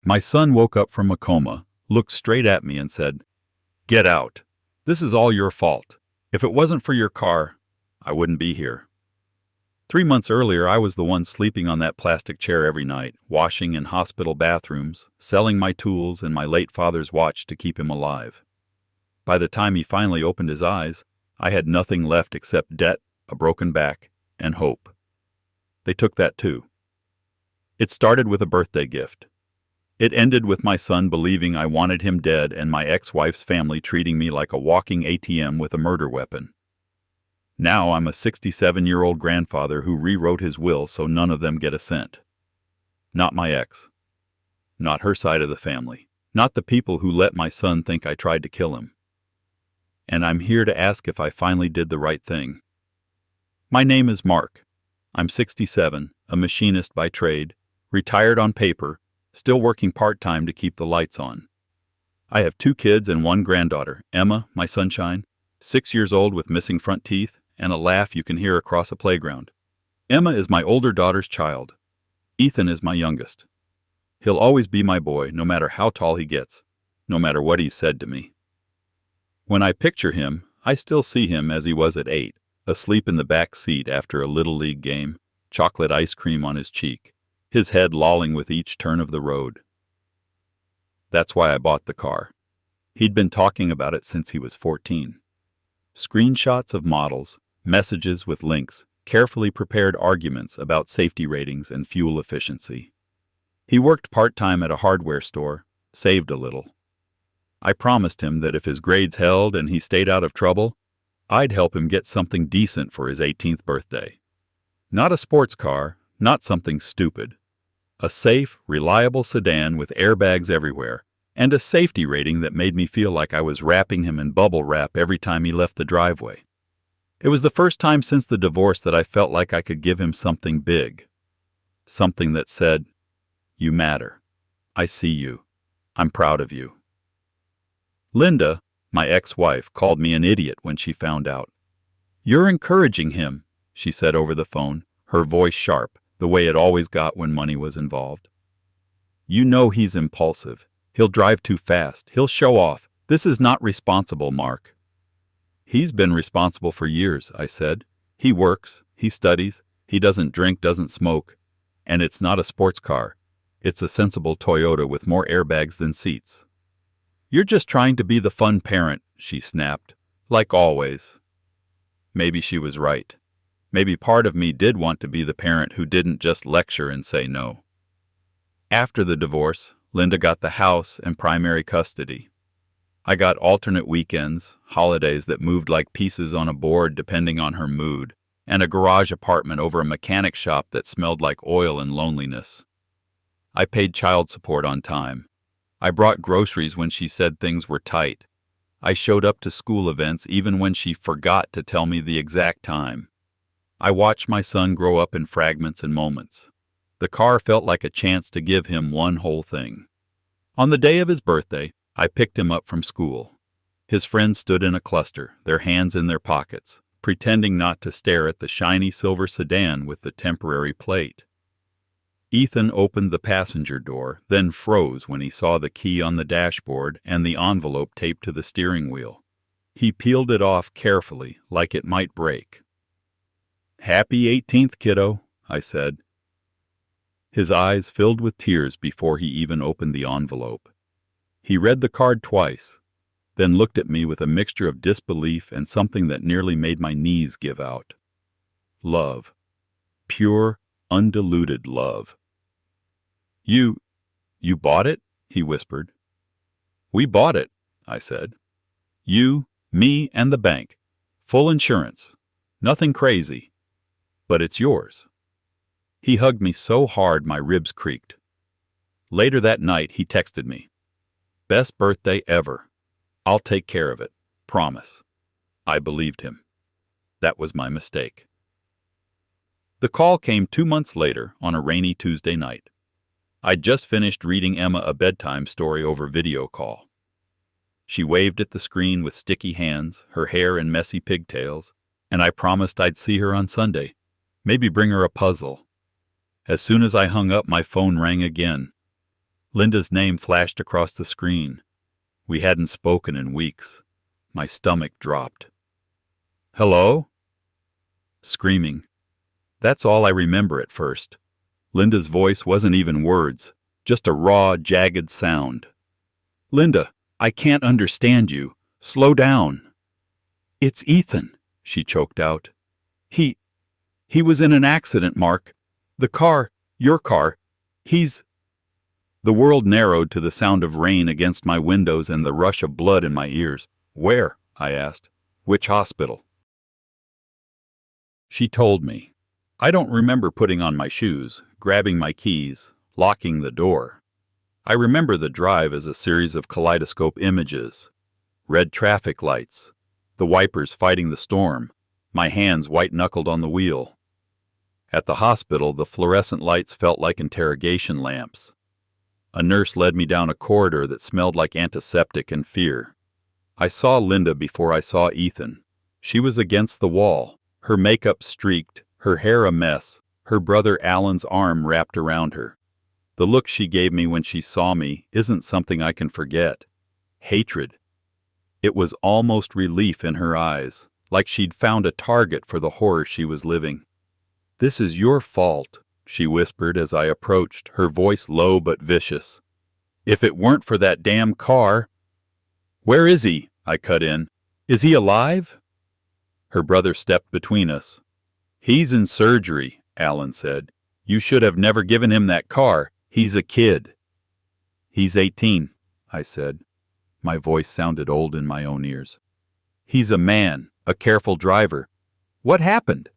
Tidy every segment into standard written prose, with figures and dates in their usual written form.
My son woke up from a coma, looked straight at me and said, "Get out. This is all your fault. If it wasn't for your car, I wouldn't be here." 3 months earlier, I was the one sleeping on that plastic chair every night, washing in hospital bathrooms, selling my tools and my late father's watch to keep him alive. By the time he finally opened his eyes, I had nothing left except debt, a broken back, and hope. They took that too. It started with a birthday gift. It ended with my son believing I wanted him dead and my ex-wife's family treating me like a walking ATM with a murder weapon. Now I'm a 67-year-old grandfather who rewrote his will so none of them get a cent. Not my ex. Not her side of the family. Not the people who let my son think I tried to kill him. And I'm here to ask if I finally did the right thing. My name is Mark. I'm 67, a machinist by trade, retired on paper, still working part-time to keep the lights on. I have 2 kids and 1 granddaughter, Emma, my sunshine, 6 years old with missing front teeth, and a laugh you can hear across a playground. Emma is my older daughter's child. Ethan is my youngest. He'll always be my boy, no matter how tall he gets, no matter what he's said to me. When I picture him, I still see him as he was at 8, asleep in the back seat after a Little League game, chocolate ice cream on his cheek, his head lolling with each turn of the road. That's why I bought the car. He'd been talking about it since he was 14. Screenshots of models, messages with links, carefully prepared arguments about safety ratings and fuel efficiency. He worked part-time at a hardware store, saved a little. I promised him that if his grades held and he stayed out of trouble, I'd help him get something decent for his 18th birthday. Not a sports car, not something stupid. A safe, reliable sedan with airbags everywhere, and a safety rating that made me feel like I was wrapping him in bubble wrap every time he left the driveway. It was the first time since the divorce that I felt like I could give him something big. Something that said, "You matter. I see you. I'm proud of you." Linda, my ex-wife, called me an idiot when she found out. "You're encouraging him," she said over the phone, her voice sharp, the way it always got when money was involved. "You know he's impulsive. He'll drive too fast. He'll show off. This is not responsible, Mark." "He's been responsible for years," I said. "He works, he studies, he doesn't drink, doesn't smoke. And it's not a sports car. It's a sensible Toyota with more airbags than seats." "You're just trying to be the fun parent," she snapped, "like always." Maybe she was right. Maybe part of me did want to be the parent who didn't just lecture and say no. After the divorce, Linda got the house and primary custody. I got alternate weekends, holidays that moved like pieces on a board depending on her mood, and a garage apartment over a mechanic shop that smelled like oil and loneliness. I paid child support on time. I brought groceries when she said things were tight. I showed up to school events even when she forgot to tell me the exact time. I watched my son grow up in fragments and moments. The car felt like a chance to give him one whole thing. On the day of his birthday, I picked him up from school. His friends stood in a cluster, their hands in their pockets, pretending not to stare at the shiny silver sedan with the temporary plate. Ethan opened the passenger door, then froze when he saw the key on the dashboard and the envelope taped to the steering wheel. He peeled it off carefully, like it might break. "Happy 18th, kiddo," I said. His eyes filled with tears before he even opened the envelope. He read the card twice, then looked at me with a mixture of disbelief and something that nearly made my knees give out. Love. Pure, undiluted love. You bought it?" he whispered. "We bought it," I said. "You, me, and the bank. Full insurance. Nothing crazy. But it's yours." He hugged me so hard my ribs creaked. Later that night, he texted me, "Best birthday ever. I'll take care of it. Promise." I believed him. That was my mistake. The call came 2 months later on a rainy Tuesday night. I'd just finished reading Emma a bedtime story over video call. She waved at the screen with sticky hands, her hair in messy pigtails, and I promised I'd see her on Sunday, maybe bring her a puzzle. As soon as I hung up, my phone rang again. Linda's name flashed across the screen. We hadn't spoken in weeks. My stomach dropped. "Hello?" Screaming. That's all I remember at first. Linda's voice wasn't even words, just a raw, jagged sound. "Linda, I can't understand you. Slow down." "It's Ethan," she choked out. He was in an accident, Mark. The car, your car, he's—" The world narrowed to the sound of rain against my windows and the rush of blood in my ears. "Where?" I asked. "Which hospital?" She told me. I don't remember putting on my shoes, grabbing my keys, locking the door. I remember the drive as a series of kaleidoscope images. Red traffic lights, the wipers fighting the storm, my hands white-knuckled on the wheel. At the hospital, the fluorescent lights felt like interrogation lamps. A nurse led me down a corridor that smelled like antiseptic and fear. I saw Linda before I saw Ethan. She was against the wall, her makeup streaked, her hair a mess, her brother Alan's arm wrapped around her. The look she gave me when she saw me isn't something I can forget. Hatred. It was almost relief in her eyes, like she'd found a target for the horror she was living. "This is your fault," she whispered as I approached, her voice low but vicious. "If it weren't for that damn car—" "Where is he?" I cut in. "Is he alive?" Her brother stepped between us. "He's in surgery," Alan said. "You should have never given him that car. He's a kid." "He's 18, I said. My voice sounded old in my own ears. "He's a man, a careful driver. What happened?"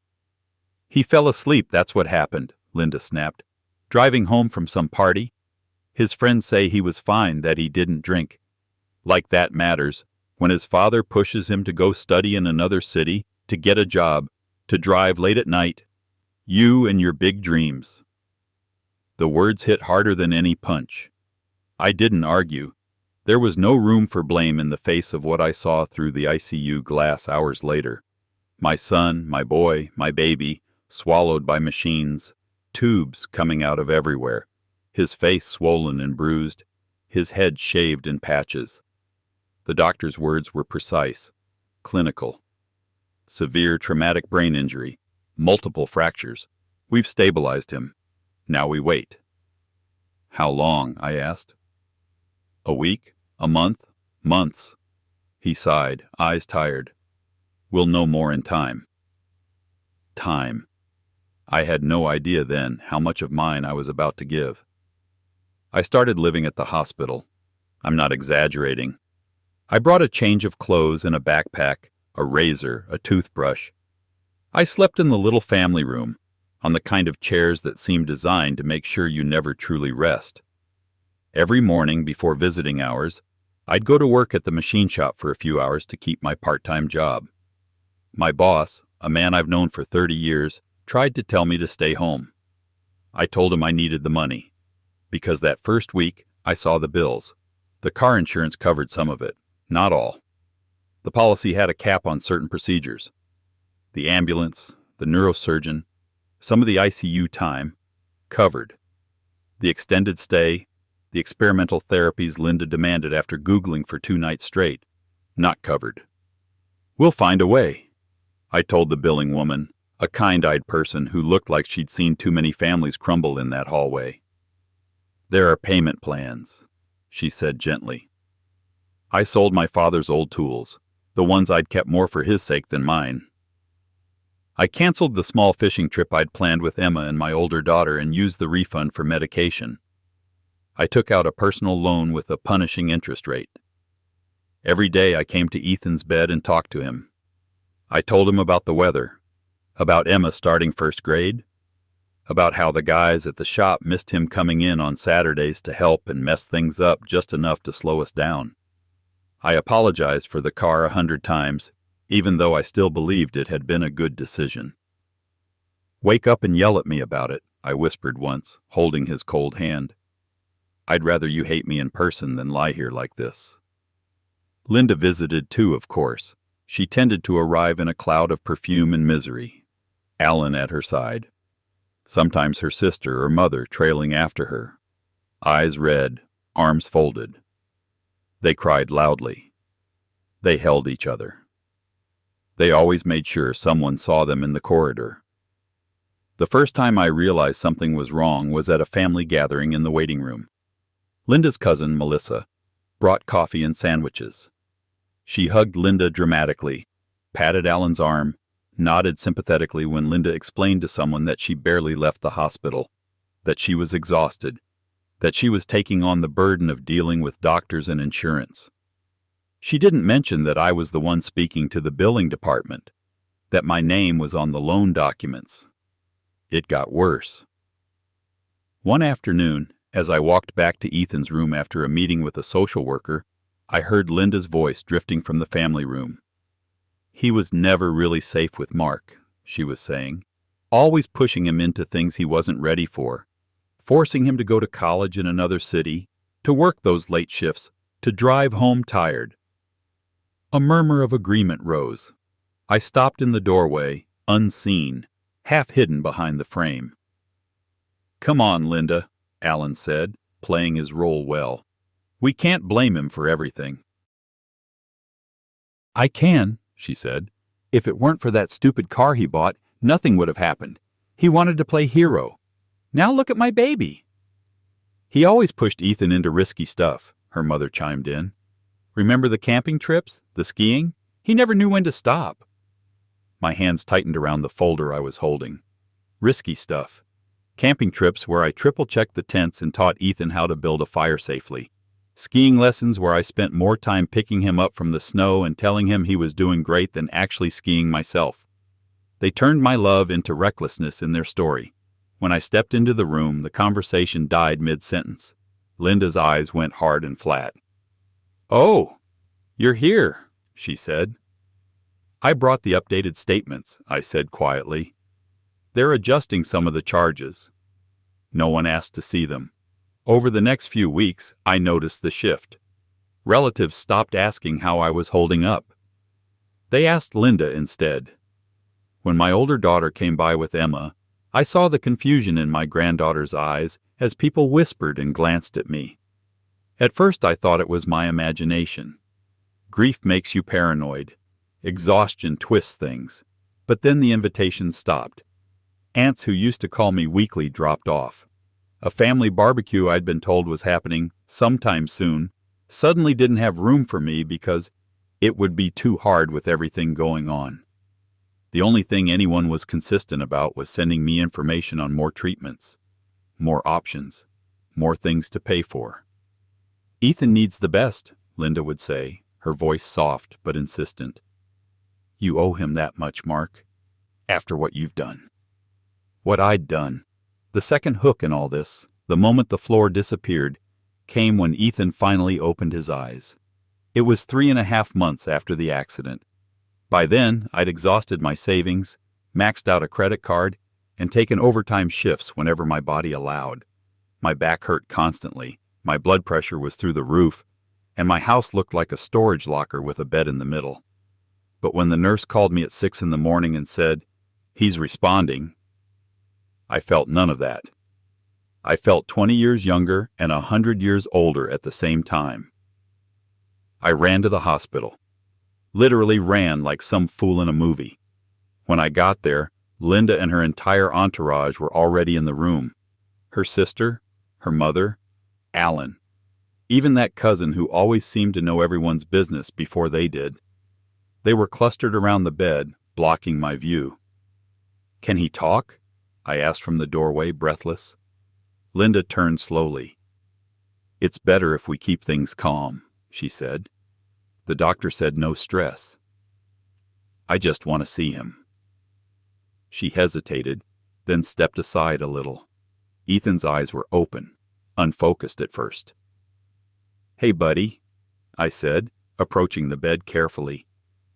"He fell asleep, that's what happened," Linda snapped. "Driving home from some party. His friends say he was fine, that he didn't drink. Like that matters, when his father pushes him to go study in another city, to get a job, to drive late at night. You and your big dreams." The words hit harder than any punch. I didn't argue. There was no room for blame in the face of what I saw through the ICU glass hours later. My son, my boy, my baby, swallowed by machines, tubes coming out of everywhere, his face swollen and bruised, his head shaved in patches. The doctor's words were precise, clinical. Severe traumatic brain injury, multiple fractures. We've stabilized him. Now we wait. "How long?" I asked. "A week? A month? Months." He sighed, eyes tired. "We'll know more in time." Time. I had no idea then how much of mine I was about to give. I started living at the hospital. I'm not exaggerating. I brought a change of clothes and a backpack, a razor, a toothbrush. I slept in the little family room, on the kind of chairs that seem designed to make sure you never truly rest. Every morning before visiting hours, I'd go to work at the machine shop for a few hours to keep my part-time job. My boss, a man I've known for 30 years, tried to tell me to stay home. I told him I needed the money, because that first week I saw the bills. The car insurance covered some of it, not all. The policy had a cap on certain procedures. The ambulance, the neurosurgeon, some of the ICU time, covered. The extended stay, the experimental therapies Linda demanded after Googling for 2 nights straight, not covered. "We'll find a way," I told the billing woman, a kind-eyed person who looked like she'd seen too many families crumble in that hallway. "There are payment plans," she said gently. I sold my father's old tools, the ones I'd kept more for his sake than mine. I canceled the small fishing trip I'd planned with Emma and my older daughter and used the refund for medication. I took out a personal loan with a punishing interest rate. Every day I came to Ethan's bed and talked to him. I told him about the weather, about Emma starting first grade, about how the guys at the shop missed him coming in on Saturdays to help and mess things up just enough to slow us down. I apologized for the car 100 times, even though I still believed it had been a good decision. "Wake up and yell at me about it," I whispered once, holding his cold hand. "I'd rather you hate me in person than lie here like this." Linda visited too, of course. She tended to arrive in a cloud of perfume and misery. Alan at her side. Sometimes her sister or mother trailing after her. Eyes red, arms folded. They cried loudly. They held each other. They always made sure someone saw them in the corridor. The first time I realized something was wrong was at a family gathering in the waiting room. Linda's cousin, Melissa, brought coffee and sandwiches. She hugged Linda dramatically, patted Alan's arm, nodded sympathetically when Linda explained to someone that she barely left the hospital, that she was exhausted, that she was taking on the burden of dealing with doctors and insurance. She didn't mention that I was the one speaking to the billing department, that my name was on the loan documents. It got worse. One afternoon, as I walked back to Ethan's room after a meeting with a social worker, I heard Linda's voice drifting from the family room. He was never really safe with Mark, she was saying, always pushing him into things he wasn't ready for, forcing him to go to college in another city, to work those late shifts, to drive home tired. A murmur of agreement rose. I stopped in the doorway, unseen, half hidden behind the frame. "Come on, Linda," Alan said, playing his role well. "We can't blame him for everything." "I can," she said. "If it weren't for that stupid car he bought, nothing would have happened. He wanted to play hero. Now look at my baby." "He always pushed Ethan into risky stuff," her mother chimed in. "Remember the camping trips, the skiing? He never knew when to stop." My hands tightened around the folder I was holding. Risky stuff. Camping trips where I triple-checked the tents and taught Ethan how to build a fire safely. Skiing lessons where I spent more time picking him up from the snow and telling him he was doing great than actually skiing myself. They turned my love into recklessness in their story. When I stepped into the room, the conversation died mid-sentence. Linda's eyes went hard and flat. "Oh, you're here," she said. "I brought the updated statements," I said quietly. "They're adjusting some of the charges." No one asked to see them. Over the next few weeks, I noticed the shift. Relatives stopped asking how I was holding up. They asked Linda instead. When my older daughter came by with Emma, I saw the confusion in my granddaughter's eyes as people whispered and glanced at me. At first I thought it was my imagination. Grief makes you paranoid. Exhaustion twists things. But then the invitations stopped. Aunts who used to call me weekly dropped off. A family barbecue I'd been told was happening sometime soon suddenly didn't have room for me because it would be too hard with everything going on. The only thing anyone was consistent about was sending me information on more treatments, more options, more things to pay for. "Ethan needs the best," Linda would say, her voice soft but insistent. "You owe him that much, Mark, after what you've done." What I'd done. The second hook in all this, the moment the floor disappeared, came when Ethan finally opened his eyes. It was 3.5 months after the accident. By then, I'd exhausted my savings, maxed out a credit card, and taken overtime shifts whenever my body allowed. My back hurt constantly, my blood pressure was through the roof, and my house looked like a storage locker with a bed in the middle. But when the nurse called me at 6 a.m. and said, "He's responding," I felt none of that. I felt 20 years younger and 100 years older at the same time. I ran to the hospital. Literally ran like some fool in a movie. When I got there, Linda and her entire entourage were already in the room. Her sister, her mother, Alan. Even that cousin who always seemed to know everyone's business before they did. They were clustered around the bed, blocking my view. "Can he talk?" I asked from the doorway, breathless. Linda turned slowly. "It's better if we keep things calm," she said. "The doctor said no stress. I just want to see him." She hesitated, then stepped aside a little. Ethan's eyes were open, unfocused at first. "Hey, buddy," I said, approaching the bed carefully,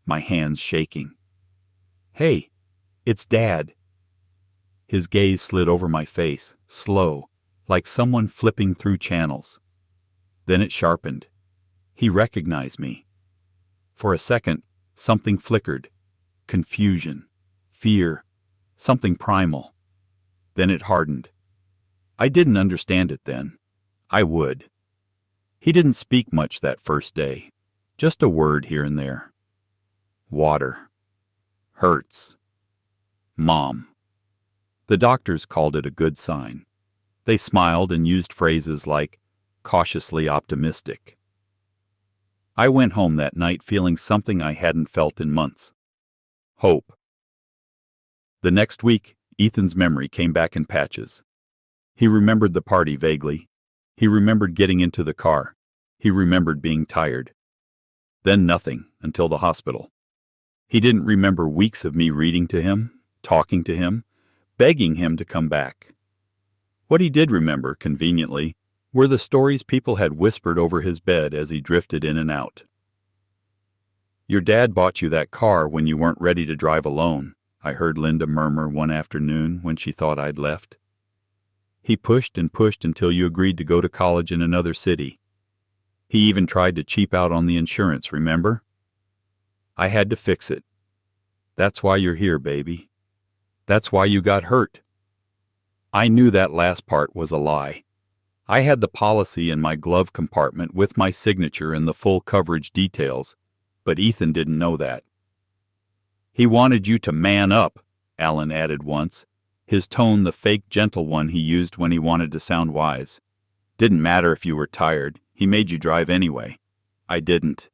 my hands shaking. "Hey, it's Dad." His gaze slid over my face, slow, like someone flipping through channels. Then it sharpened. He recognized me. For a second, something flickered. Confusion, fear, something primal. Then it hardened. I didn't understand it then. I would. He didn't speak much that first day, just a word here and there. Water. Hurts. Mom. The doctors called it a good sign. They smiled and used phrases like cautiously optimistic. I went home that night feeling something I hadn't felt in months. Hope. The next week, Ethan's memory came back in patches. He remembered the party vaguely. He remembered getting into the car. He remembered being tired. Then nothing until the hospital. He didn't remember weeks of me reading to him, talking to him, begging him to come back. What he did remember, conveniently, were the stories people had whispered over his bed as he drifted in and out. "Your dad bought you that car when you weren't ready to drive alone," I heard Linda murmur one afternoon when she thought I'd left. "He pushed and pushed until you agreed to go to college in another city. He even tried to cheap out on the insurance, remember? I had to fix it. That's why you're here, baby. That's why you got hurt." I knew that last part was a lie. I had the policy in my glove compartment with my signature and the full coverage details, but Ethan didn't know that. "He wanted you to man up," Alan added once, his tone the fake gentle one he used when he wanted to sound wise. "Didn't matter if you were tired. He made you drive anyway." I didn't.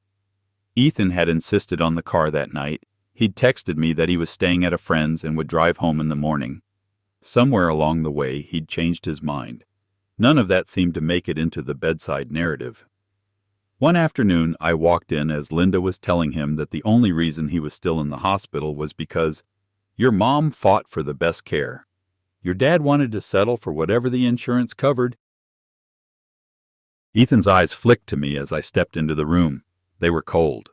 Ethan had insisted on the car that night. He'd texted me that he was staying at a friend's and would drive home in the morning. Somewhere along the way, he'd changed his mind. None of that seemed to make it into the bedside narrative. One afternoon, I walked in as Linda was telling him that the only reason he was still in the hospital was because your mom fought for the best care. Your dad wanted to settle for whatever the insurance covered. Ethan's eyes flicked to me as I stepped into the room. They were cold.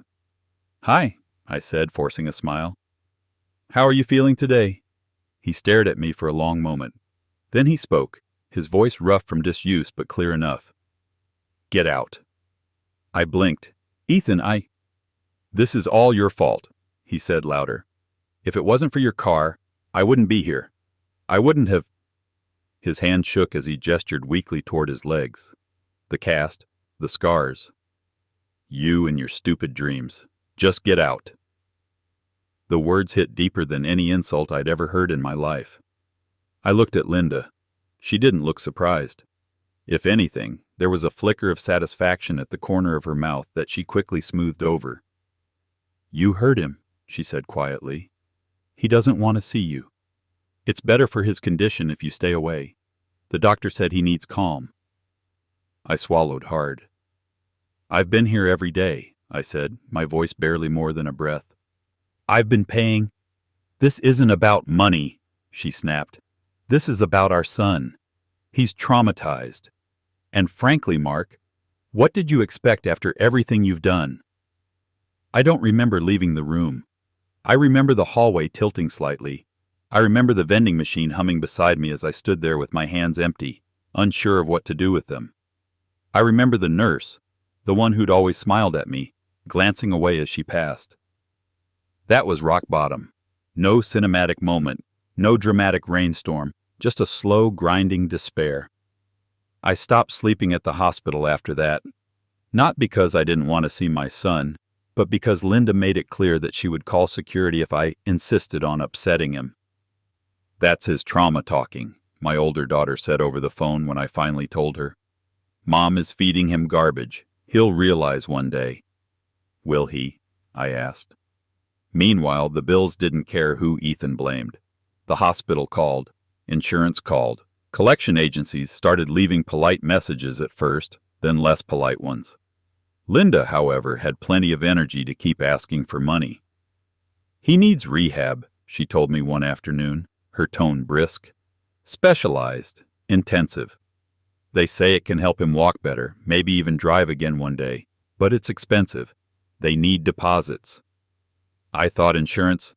"Hi," I said, forcing a smile. "How are you feeling today?" He stared at me for a long moment. Then he spoke, his voice rough from disuse but clear enough. "Get out." I blinked. "Ethan, This is all your fault," he said louder. "If it wasn't for your car, I wouldn't be here. I wouldn't have—" His hand shook as he gestured weakly toward his legs. "The cast, the scars. You and your stupid dreams. Just get out." The words hit deeper than any insult I'd ever heard in my life. I looked at Linda. She didn't look surprised. If anything, there was a flicker of satisfaction at the corner of her mouth that she quickly smoothed over. "You hurt him," she said quietly. "He doesn't want to see you. It's better for his condition if you stay away. The doctor said he needs calm." I swallowed hard. "I've been here every day," I said, my voice barely more than a breath. "I've been paying—" "This isn't about money," she snapped. "This is about our son. He's traumatized. And frankly, Mark, what did you expect after everything you've done?" I don't remember leaving the room. I remember the hallway tilting slightly. I remember the vending machine humming beside me as I stood there with my hands empty, unsure of what to do with them. I remember the nurse, the one who'd always smiled at me, glancing away as she passed. That was rock bottom. No cinematic moment, no dramatic rainstorm, just a slow, grinding despair. I stopped sleeping at the hospital after that, not because I didn't want to see my son, but because Linda made it clear that she would call security if I insisted on upsetting him. "That's his trauma talking," my older daughter said over the phone when I finally told her. "Mom is feeding him garbage. He'll realize one day." "Will he?" I asked. Meanwhile, the bills didn't care who Ethan blamed. The hospital called. Insurance called. Collection agencies started leaving polite messages at first, then less polite ones. Linda, however, had plenty of energy to keep asking for money. "He needs rehab," she told me one afternoon, her tone brisk. "Specialized, intensive. They say it can help him walk better, maybe even drive again one day, but it's expensive. They need deposits." I thought insurance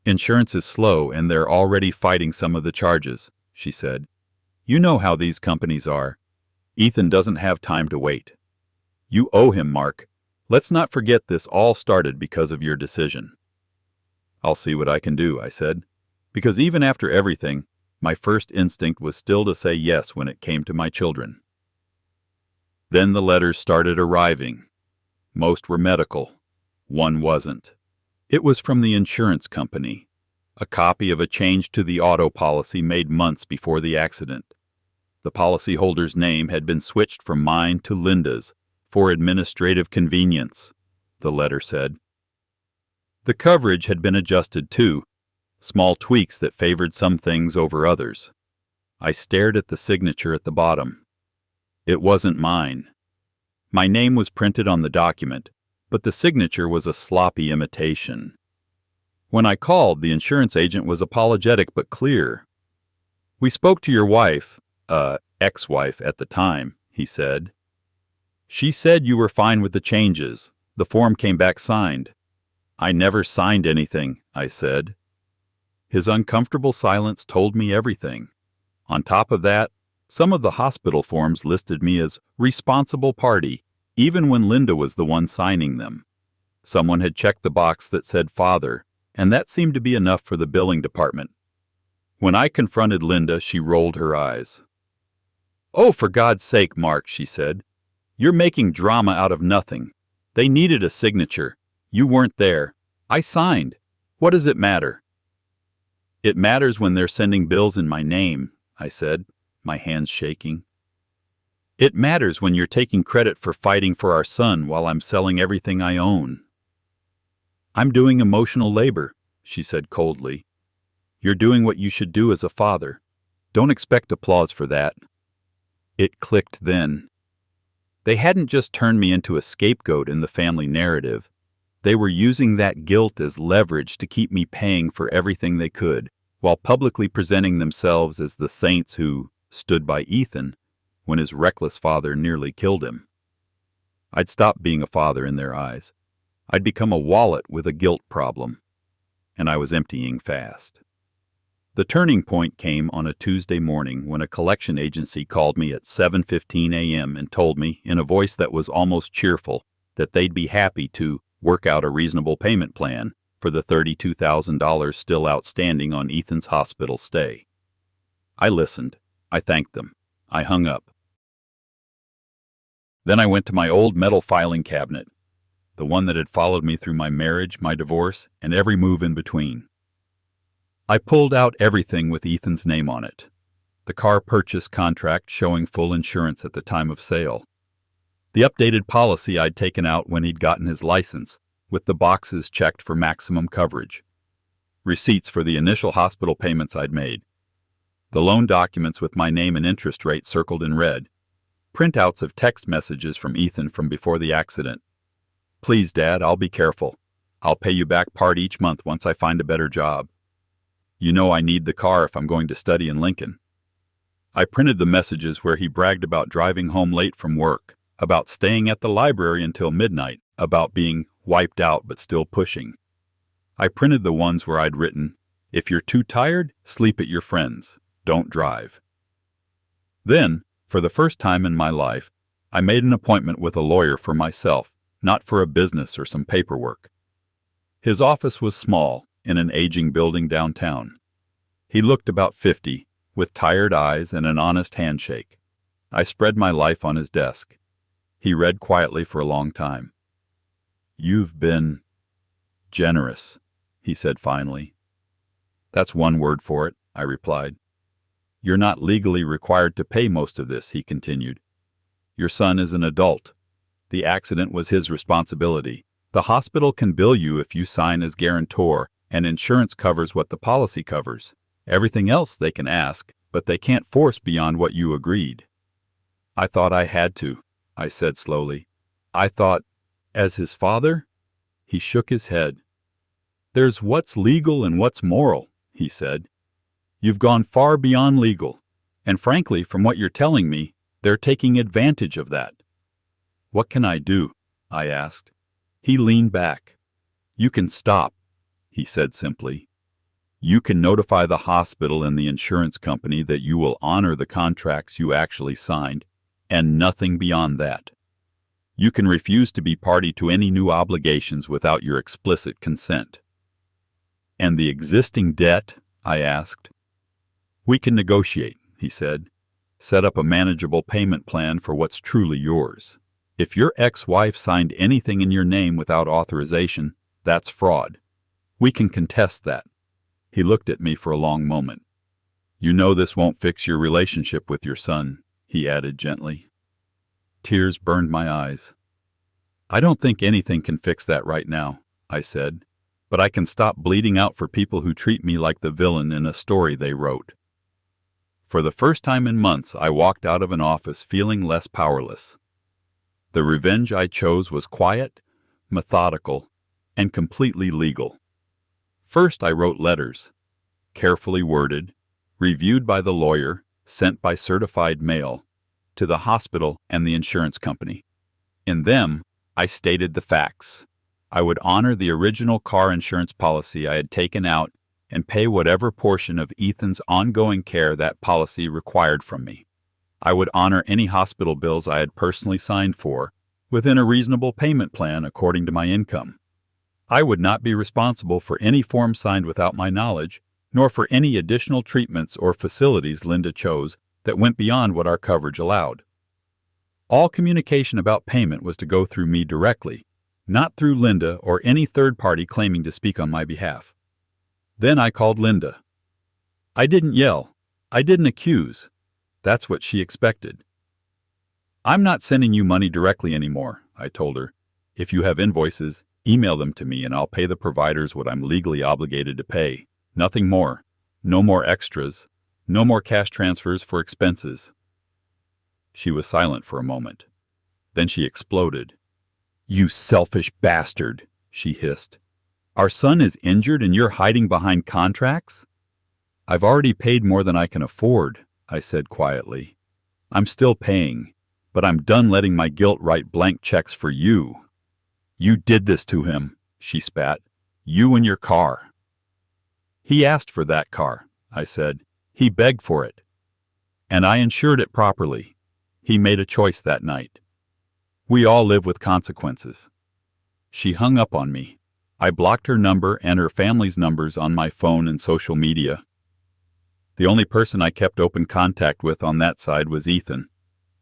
is slow and they're already fighting some of the charges, she said. "You know how these companies are. Ethan doesn't have time to wait. You owe him, Mark. Let's not forget this all started because of your decision." "I'll see what I can do," I said, because even after everything, my first instinct was still to say yes when it came to my children. Then the letters started arriving. Most were medical. One wasn't. It was from the insurance company, a copy of a change to the auto policy made months before the accident. The policyholder's name had been switched from mine to Linda's for administrative convenience, the letter said. The coverage had been adjusted too, small tweaks that favored some things over others. I stared at the signature at the bottom. It wasn't mine. My name was printed on the document, but the signature was a sloppy imitation. When I called, the insurance agent was apologetic but clear. "We spoke to your wife, ex-wife at the time," he said. "She said you were fine with the changes. The form came back signed." "I never signed anything," I said. His uncomfortable silence told me everything. On top of that, some of the hospital forms listed me as responsible party, even when Linda was the one signing them. Someone had checked the box that said father, and that seemed to be enough for the billing department. When I confronted Linda, she rolled her eyes. "Oh, for God's sake, Mark," she said. "You're making drama out of nothing. They needed a signature. You weren't there. I signed. What does it matter?" "It matters when they're sending bills in my name," I said, my hands shaking. "It matters when you're taking credit for fighting for our son while I'm selling everything I own." "I'm doing emotional labor," she said coldly. "You're doing what you should do as a father. Don't expect applause for that." It clicked then. They hadn't just turned me into a scapegoat in the family narrative. They were using that guilt as leverage to keep me paying for everything they could, while publicly presenting themselves as the saints who stood by Ethan when his reckless father nearly killed him. I'd stopped being a father in their eyes. I'd become a wallet with a guilt problem, and I was emptying fast. The turning point came on a Tuesday morning when a collection agency called me at 7:15 a.m. and told me, in a voice that was almost cheerful, that they'd be happy to work out a reasonable payment plan for the $32,000 still outstanding on Ethan's hospital stay. I listened. I thanked them. I hung up. Then I went to my old metal filing cabinet, the one that had followed me through my marriage, my divorce, and every move in between. I pulled out everything with Ethan's name on it. The car purchase contract showing full insurance at the time of sale. The updated policy I'd taken out when he'd gotten his license, with the boxes checked for maximum coverage. Receipts for the initial hospital payments I'd made. The loan documents with my name and interest rate circled in red. Printouts of text messages from Ethan from before the accident. "Please, Dad, I'll be careful. I'll pay you back part each month once I find a better job. You know I need the car if I'm going to study in Lincoln." I printed the messages where he bragged about driving home late from work, about staying at the library until midnight, about being wiped out but still pushing. I printed the ones where I'd written, "If you're too tired, sleep at your friend's. Don't drive." Then, for the first time in my life, I made an appointment with a lawyer for myself, not for a business or some paperwork. His office was small, in an aging building downtown. He looked about 50, with tired eyes and an honest handshake. I spread my life on his desk. He read quietly for a long time. "You've been generous," he said finally. "That's one word for it," I replied. "You're not legally required to pay most of this," he continued. "Your son is an adult. The accident was his responsibility. The hospital can bill you if you sign as guarantor, and insurance covers what the policy covers. Everything else they can ask, but they can't force beyond what you agreed." "I thought I had to," I said slowly. "I thought, as his father?" He shook his head. "There's what's legal and what's moral," he said. "You've gone far beyond legal, and frankly, from what you're telling me, they're taking advantage of that." "What can I do?" I asked. He leaned back. "You can stop," he said simply. "You can notify the hospital and the insurance company that you will honor the contracts you actually signed, and nothing beyond that. You can refuse to be party to any new obligations without your explicit consent." "And the existing debt?" I asked. "We can negotiate," he said. Set up a manageable payment plan for what's truly yours. If your ex-wife signed anything in your name without authorization, that's fraud. We can contest that." He looked at me for a long moment. "You know this won't fix your relationship with your son," he added gently. Tears burned my eyes. "I don't think anything can fix that right now," I said, "but I can stop bleeding out for people who treat me like the villain in a story they wrote." For the first time in months, I walked out of an office feeling less powerless. The revenge I chose was quiet, methodical, and completely legal. First, I wrote letters, carefully worded, reviewed by the lawyer, sent by certified mail, to the hospital and the insurance company. In them, I stated the facts. I would honor the original car insurance policy I had taken out and pay whatever portion of Ethan's ongoing care that policy required from me. I would honor any hospital bills I had personally signed for, within a reasonable payment plan according to my income. I would not be responsible for any form signed without my knowledge, nor for any additional treatments or facilities Linda chose that went beyond what our coverage allowed. All communication about payment was to go through me directly, not through Linda or any third party claiming to speak on my behalf. Then I called Linda. I didn't yell. I didn't accuse. That's what she expected. "I'm not sending you money directly anymore," I told her. "If you have invoices, email them to me and I'll pay the providers what I'm legally obligated to pay. Nothing more. No more extras. No more cash transfers for expenses." She was silent for a moment. Then she exploded. "You selfish bastard," she hissed. "Our son is injured and you're hiding behind contracts?" "I've already paid more than I can afford," I said quietly. "I'm still paying, but I'm done letting my guilt write blank checks for you." "You did this to him," she spat. "You and your car." "He asked for that car," I said. "He begged for it. And I insured it properly. He made a choice that night. We all live with consequences." She hung up on me. I blocked her number and her family's numbers on my phone and social media. The only person I kept open contact with on that side was Ethan,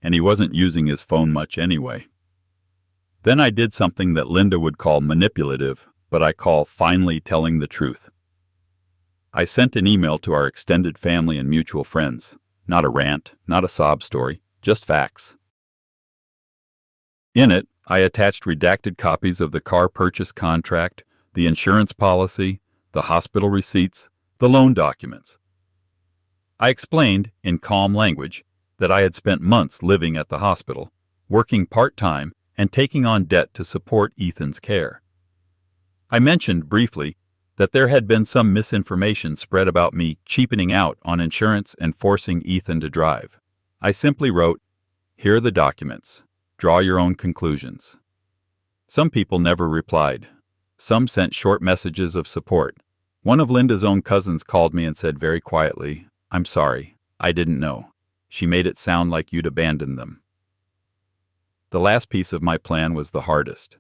and he wasn't using his phone much anyway. Then I did something that Linda would call manipulative, but I call finally telling the truth. I sent an email to our extended family and mutual friends. Not a rant, not a sob story, just facts. In it, I attached redacted copies of the car purchase contract, the insurance policy, the hospital receipts, the loan documents. I explained, in calm language, that I had spent months living at the hospital, working part-time, and taking on debt to support Ethan's care. I mentioned, briefly, that there had been some misinformation spread about me cheapening out on insurance and forcing Ethan to drive. I simply wrote, "Here are the documents. Draw your own conclusions." Some people never replied. Some sent short messages of support. One of Linda's own cousins called me and said very quietly, "I'm sorry, I didn't know. She made it sound like you'd abandoned them." The last piece of my plan was the hardest.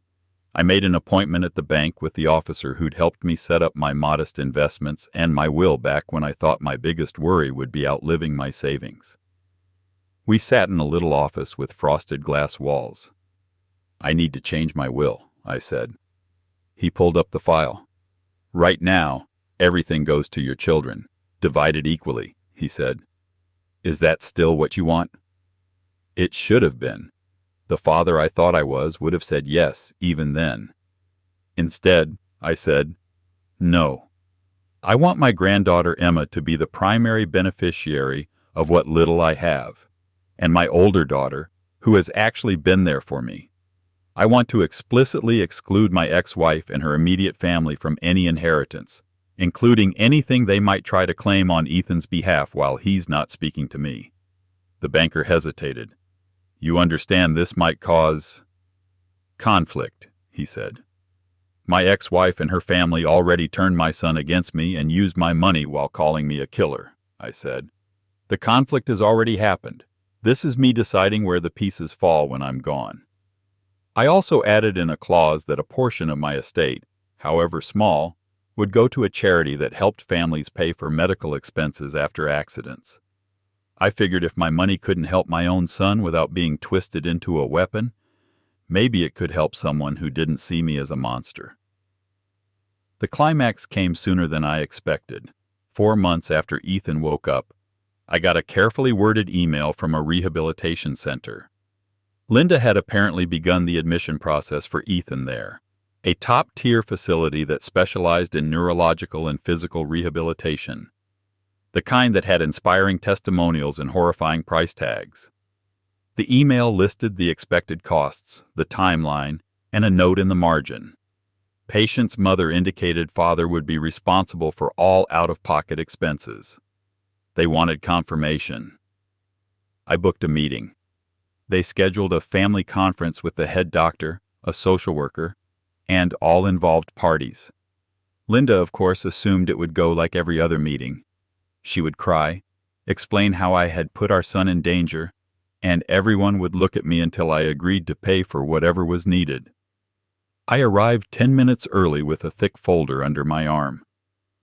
I made an appointment at the bank with the officer who'd helped me set up my modest investments and my will back when I thought my biggest worry would be outliving my savings. We sat in a little office with frosted glass walls. "I need to change my will," I said. He pulled up the file. "Right now, everything goes to your children, divided equally," he said. "Is that still what you want?" It should have been. The father I thought I was would have said yes, even then. Instead, I said, "No. I want my granddaughter Emma to be the primary beneficiary of what little I have, and my older daughter, who has actually been there for me. I want to explicitly exclude my ex-wife and her immediate family from any inheritance, including anything they might try to claim on Ethan's behalf while he's not speaking to me." The banker hesitated. "You understand this might cause conflict," he said. "My ex-wife and her family already turned my son against me and used my money while calling me a killer," I said. "The conflict has already happened. This is me deciding where the pieces fall when I'm gone." I also added in a clause that a portion of my estate, however small, would go to a charity that helped families pay for medical expenses after accidents. I figured if my money couldn't help my own son without being twisted into a weapon, maybe it could help someone who didn't see me as a monster. The climax came sooner than I expected. 4 months after Ethan woke up, I got a carefully worded email from a rehabilitation center. Linda had apparently begun the admission process for Ethan there, a top-tier facility that specialized in neurological and physical rehabilitation, the kind that had inspiring testimonials and horrifying price tags. The email listed the expected costs, the timeline, and a note in the margin. Patient's mother indicated father would be responsible for all out-of-pocket expenses. They wanted confirmation. I booked a meeting. They scheduled a family conference with the head doctor, a social worker, and all involved parties. Linda, of course, assumed it would go like every other meeting. She would cry, explain how I had put our son in danger, and everyone would look at me until I agreed to pay for whatever was needed. I arrived 10 minutes early with a thick folder under my arm.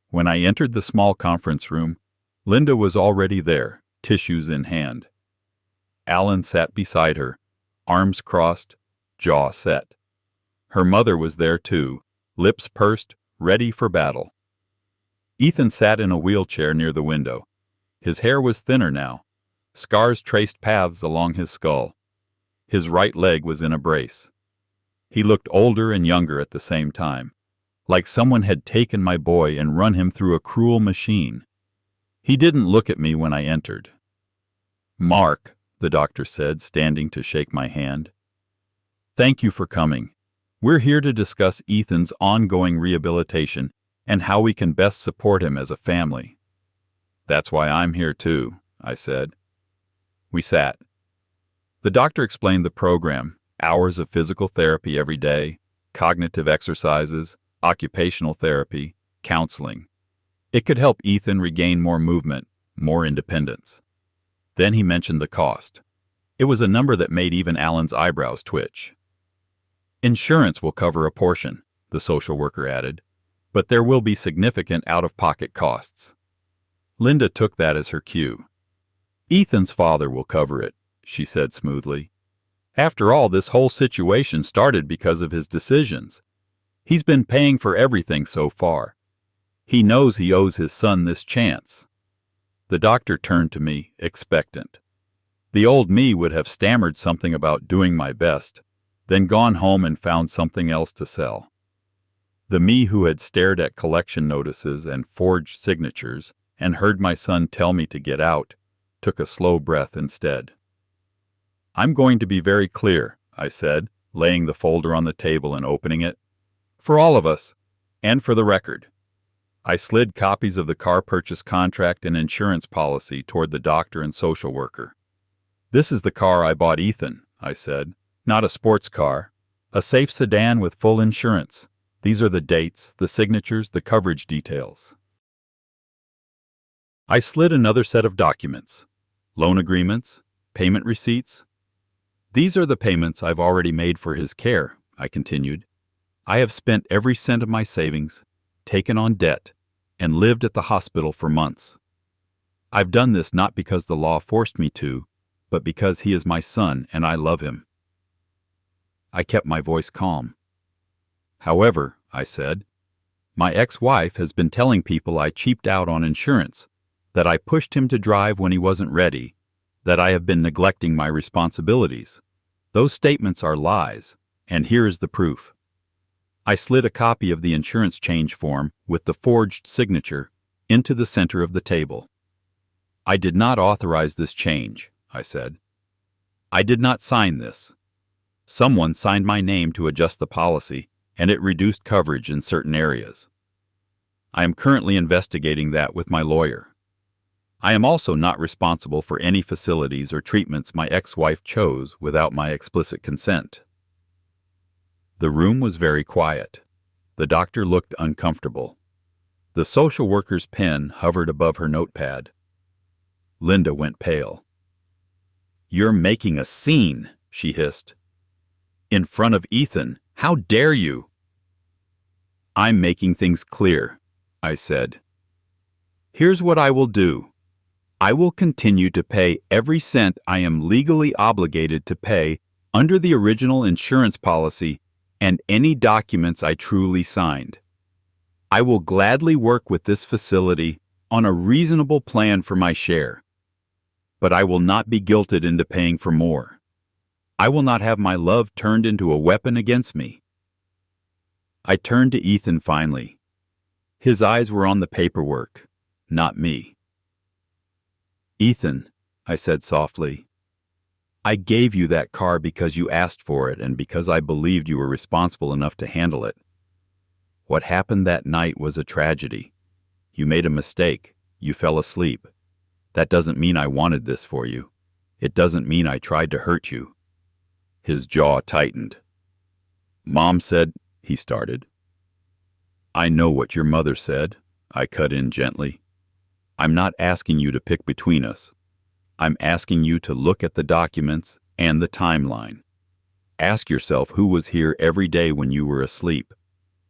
When I entered the small conference room, Linda was already there, tissues in hand. Alan sat beside her, arms crossed, jaw set. Her mother was there too, lips pursed, ready for battle. Ethan sat in a wheelchair near the window. His hair was thinner now. Scars traced paths along his skull. His right leg was in a brace. He looked older and younger at the same time, like someone had taken my boy and run him through a cruel machine. He didn't look at me when I entered. "Mark," the doctor said, standing to shake my hand. "Thank you for coming. We're here to discuss Ethan's ongoing rehabilitation and how we can best support him as a family." "That's why I'm here too," I said. We sat. The doctor explained the program, hours of physical therapy every day, cognitive exercises, occupational therapy, counseling. It could help Ethan regain more movement, more independence. Then he mentioned the cost. It was a number that made even Alan's eyebrows twitch. "Insurance will cover a portion," the social worker added, "but there will be significant out-of-pocket costs." Linda took that as her cue. "Ethan's father will cover it," she said smoothly. "After all, this whole situation started because of his decisions. He's been paying for everything so far. He knows he owes his son this chance." The doctor turned to me, expectant. The old me would have stammered something about doing my best, then gone home and found something else to sell. The me who had stared at collection notices and forged signatures and heard my son tell me to get out took a slow breath instead. "I'm going to be very clear," I said, laying the folder on the table and opening it. "For all of us, and for the record." I slid copies of the car purchase contract and insurance policy toward the doctor and social worker. "This is the car I bought Ethan," I said. "Not a sports car. A safe sedan with full insurance. These are the dates, the signatures, the coverage details." I slid another set of documents. Loan agreements, payment receipts. "These are the payments I've already made for his care," I continued. "I have spent every cent of my savings, taken on debt, and lived at the hospital for months. I've done this not because the law forced me to, but because he is my son and I love him." I kept my voice calm. "However," I said, "my ex-wife has been telling people I cheaped out on insurance, that I pushed him to drive when he wasn't ready, that I have been neglecting my responsibilities. Those statements are lies, and here is the proof." I slid a copy of the insurance change form with the forged signature into the center of the table. "I did not authorize this change," I said. "I did not sign this. Someone signed my name to adjust the policy, and it reduced coverage in certain areas. I am currently investigating that with my lawyer. I am also not responsible for any facilities or treatments my ex-wife chose without my explicit consent." The room was very quiet. The doctor looked uncomfortable. The social worker's pen hovered above her notepad. Linda went pale. "You're making a scene," she hissed. "In front of Ethan. How dare you?" "I'm making things clear," I said. "Here's what I will do. I will continue to pay every cent I am legally obligated to pay under the original insurance policy and any documents I truly signed. I will gladly work with this facility on a reasonable plan for my share, but I will not be guilted into paying for more. I will not have my love turned into a weapon against me. I turned to Ethan finally. His eyes were on the paperwork, not me. Ethan, I said softly, I gave you that car because you asked for it and because I believed you were responsible enough to handle it. What happened that night was a tragedy. You made a mistake. You fell asleep. That doesn't mean I wanted this for you. It doesn't mean I tried to hurt you. His jaw tightened. Mom said, he started. I know what your mother said, I cut in gently. I'm not asking you to pick between us. I'm asking you to look at the documents and the timeline. Ask yourself who was here every day when you were asleep.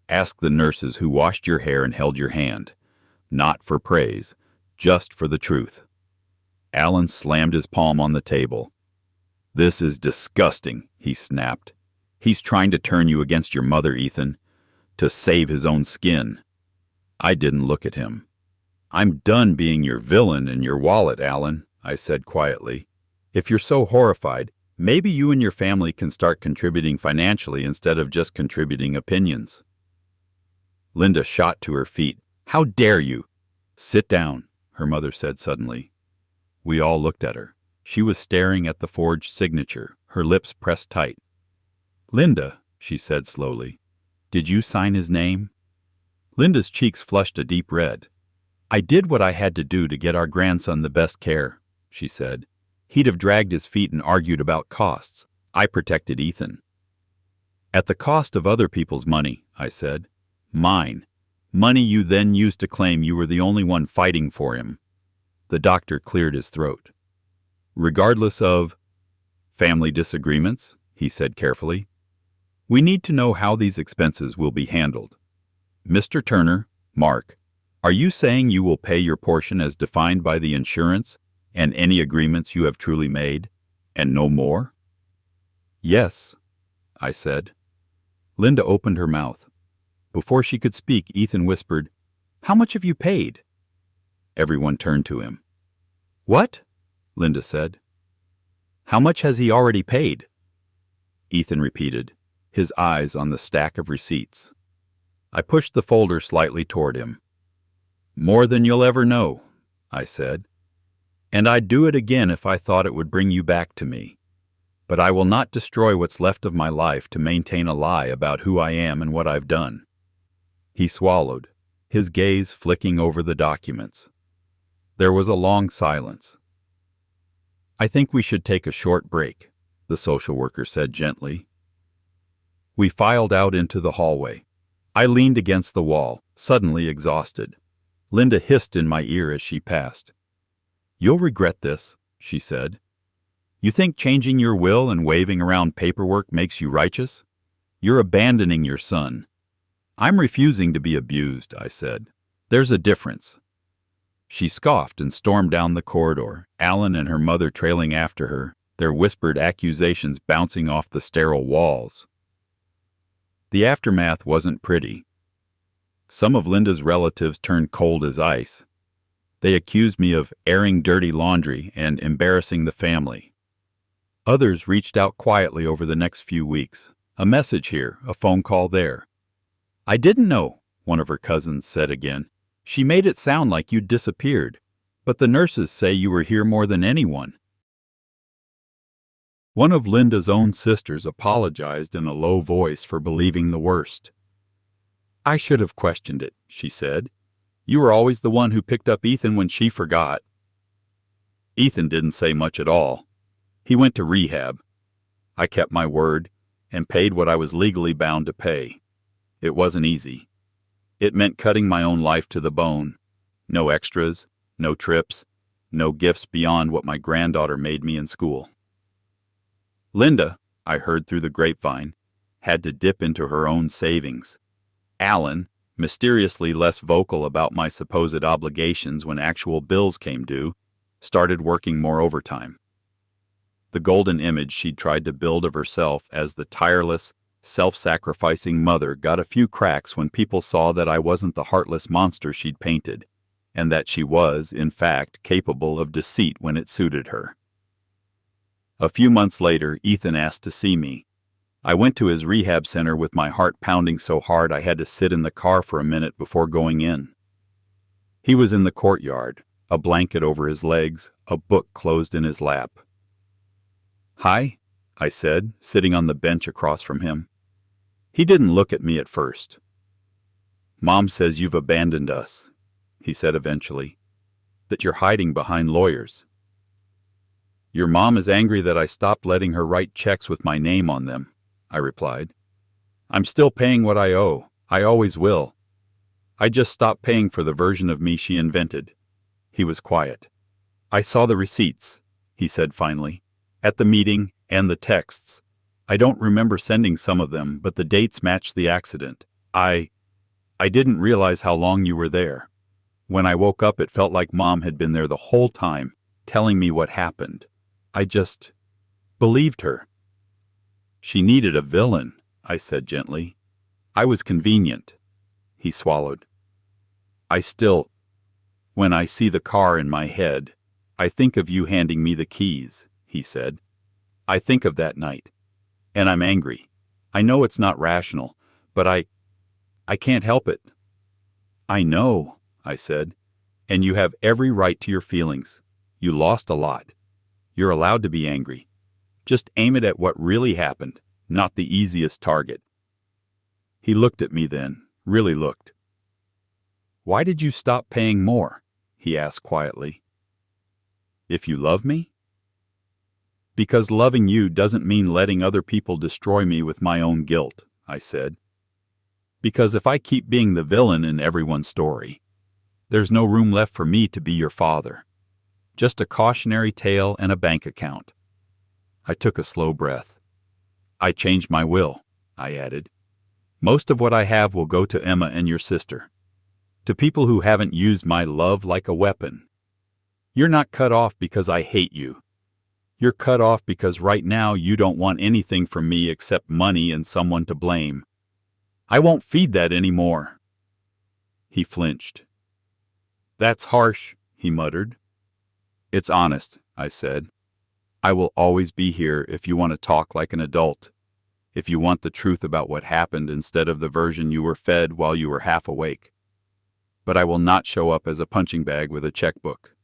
Ask the nurses who washed your hair and held your hand. Not for praise, just for the truth. Alan slammed his palm on the table. This is disgusting, he snapped. He's trying to turn you against your mother, Ethan, to save his own skin. I didn't look at him. I'm done being your villain and your wallet, Alan, I said quietly. If you're so horrified, maybe you and your family can start contributing financially instead of just contributing opinions. Linda shot to her feet. How dare you? Sit down, her mother said suddenly. We all looked at her. She was staring at the forged signature, her lips pressed tight. Linda, she said slowly, did you sign his name? Linda's cheeks flushed a deep red. I did what I had to do to get our grandson the best care, she said. He'd have dragged his feet and argued about costs. I protected Ethan. At the cost of other people's money, I said. Mine. Money you then used to claim you were the only one fighting for him. The doctor cleared his throat. Regardless of family disagreements, he said carefully, we need to know how these expenses will be handled. Mr. Turner, Mark, are you saying you will pay your portion as defined by the insurance and any agreements you have truly made, and no more? Yes, I said. Linda opened her mouth. Before she could speak, Ethan whispered, How much have you paid? Everyone turned to him. What? Linda said. How much has he already paid? Ethan repeated, his eyes on the stack of receipts. I pushed the folder slightly toward him. More than you'll ever know, I said. And I'd do it again if I thought it would bring you back to me. But I will not destroy what's left of my life to maintain a lie about who I am and what I've done. He swallowed, his gaze flicking over the documents. There was a long silence. I think we should take a short break, the social worker said gently. We filed out into the hallway. I leaned against the wall, suddenly exhausted. Linda hissed in my ear as she passed. You'll regret this, she said. You think changing your will and waving around paperwork makes you righteous? You're abandoning your son. I'm refusing to be abused, I said. There's a difference. She scoffed and stormed down the corridor, Alan and her mother trailing after her, their whispered accusations bouncing off the sterile walls. The aftermath wasn't pretty. Some of Linda's relatives turned cold as ice. They accused me of airing dirty laundry and embarrassing the family. Others reached out quietly over the next few weeks. A message here, a phone call there. I didn't know, one of her cousins said again. She made it sound like you'd disappeared, but the nurses say you were here more than anyone. One of Linda's own sisters apologized in a low voice for believing the worst. I should have questioned it, she said. You were always the one who picked up Ethan when she forgot. Ethan didn't say much at all. He went to rehab. I kept my word and paid what I was legally bound to pay. It wasn't easy. It meant cutting my own life to the bone. No extras, no trips, no gifts beyond what my granddaughter made me in school. Linda, I heard through the grapevine, had to dip into her own savings. Alan, mysteriously less vocal about my supposed obligations when actual bills came due, started working more overtime. The golden image she'd tried to build of herself as the tireless, self-sacrificing mother got a few cracks when people saw that I wasn't the heartless monster she'd painted, and that she was, in fact, capable of deceit when it suited her. A few months later, Ethan asked to see me. I went to his rehab center with my heart pounding so hard I had to sit in the car for a minute before going in. He was in the courtyard, a blanket over his legs, a book closed in his lap. "Hi," I said, sitting on the bench across from him. He didn't look at me at first. "Mom says you've abandoned us," he said eventually, "that you're hiding behind lawyers." "Your mom is angry that I stopped letting her write checks with my name on them," I replied. "I'm still paying what I owe. I always will. I just stopped paying for the version of me she invented." He was quiet. "I saw the receipts," he said finally, "at the meeting and the texts. I don't remember sending some of them, but the dates matched the accident. I didn't realize how long you were there. When I woke up, it felt like Mom had been there the whole time, telling me what happened. I just believed her." "She needed a villain," I said gently. "I was convenient." He swallowed. When I see the car in my head, I think of you handing me the keys," he said. "I think of that night. And I'm angry. I know it's not rational, but I can't help it." "I know," I said, "and you have every right to your feelings. You lost a lot. You're allowed to be angry. Just aim it at what really happened, not the easiest target." He looked at me then, really looked. "Why did you stop paying more?" he asked quietly. "If you love me?" "Because loving you doesn't mean letting other people destroy me with my own guilt," I said. "Because if I keep being the villain in everyone's story, there's no room left for me to be your father. Just a cautionary tale and a bank account." I took a slow breath. "I changed my will," I added. "Most of what I have will go to Emma and your sister, to people who haven't used my love like a weapon. You're not cut off because I hate you. You're cut off because right now you don't want anything from me except money and someone to blame. I won't feed that anymore." He flinched. "That's harsh," he muttered. "It's honest," I said. "I will always be here if you want to talk like an adult, if you want the truth about what happened instead of the version you were fed while you were half awake. But I will not show up as a punching bag with a checkbook."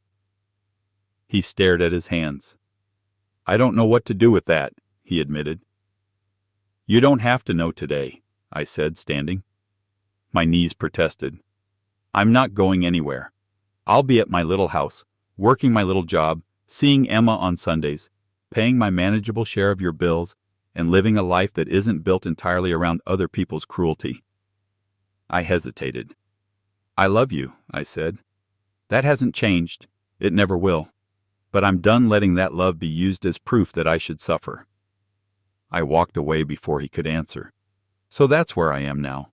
He stared at his hands. "I don't know what to do with that," he admitted. "You don't have to know today," I said, standing. My knees protested. "I'm not going anywhere. I'll be at my little house, working my little job, seeing Emma on Sundays, paying my manageable share of your bills, and living a life that isn't built entirely around other people's cruelty." I hesitated. "I love you," I said. "That hasn't changed. It never will. But I'm done letting that love be used as proof that I should suffer." I walked away before he could answer. So that's where I am now.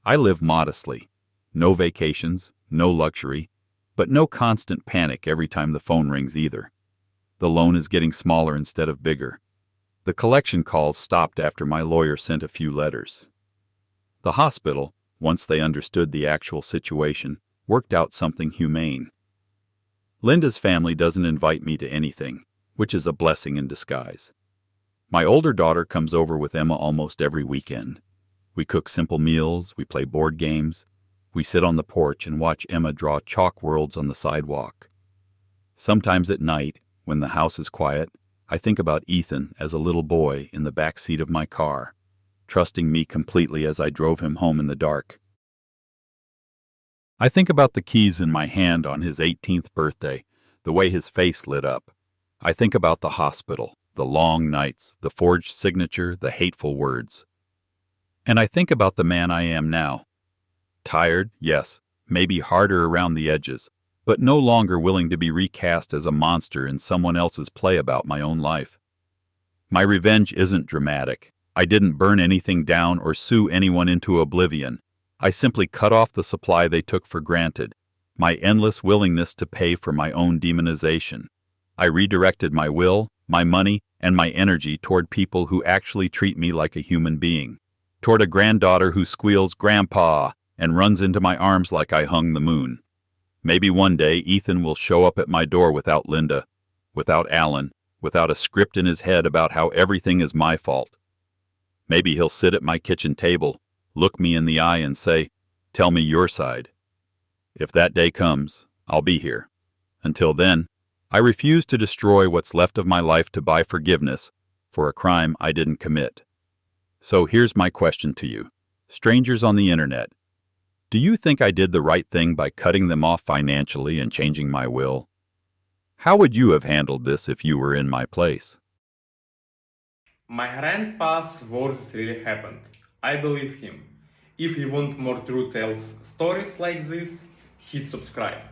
I live modestly. No vacations, no luxury, but no constant panic every time the phone rings either. The loan is getting smaller instead of bigger. The collection calls stopped after my lawyer sent a few letters. The hospital, once they understood the actual situation, worked out something humane. Linda's family doesn't invite me to anything, which is a blessing in disguise. My older daughter comes over with Emma almost every weekend. We cook simple meals, we play board games, we sit on the porch and watch Emma draw chalk worlds on the sidewalk. Sometimes at night, when the house is quiet, I think about Ethan as a little boy in the back seat of my car, trusting me completely as I drove him home in the dark. I think about the keys in my hand on his 18th birthday, the way his face lit up. I think about the hospital, the long nights, the forged signature, the hateful words. And I think about the man I am now. Tired, yes, maybe harder around the edges, but no longer willing to be recast as a monster in someone else's play about my own life. My revenge isn't dramatic. I didn't burn anything down or sue anyone into oblivion. I simply cut off the supply they took for granted, my endless willingness to pay for my own demonization. I redirected my will, my money, and my energy toward people who actually treat me like a human being. Toward a granddaughter who squeals, "Grandpa," and runs into my arms like I hung the moon. Maybe one day Ethan will show up at my door without Linda, without Alan, without a script in his head about how everything is my fault. Maybe he'll sit at my kitchen table, look me in the eye and say, "Tell me your side." If that day comes, I'll be here. Until then, I refuse to destroy what's left of my life to buy forgiveness for a crime I didn't commit. So here's my question to you, strangers on the internet. Do you think I did the right thing by cutting them off financially and changing my will? How would you have handled this if you were in my place? My grandpa's words really happened. I believe him. If you want more true tales stories like this, hit subscribe.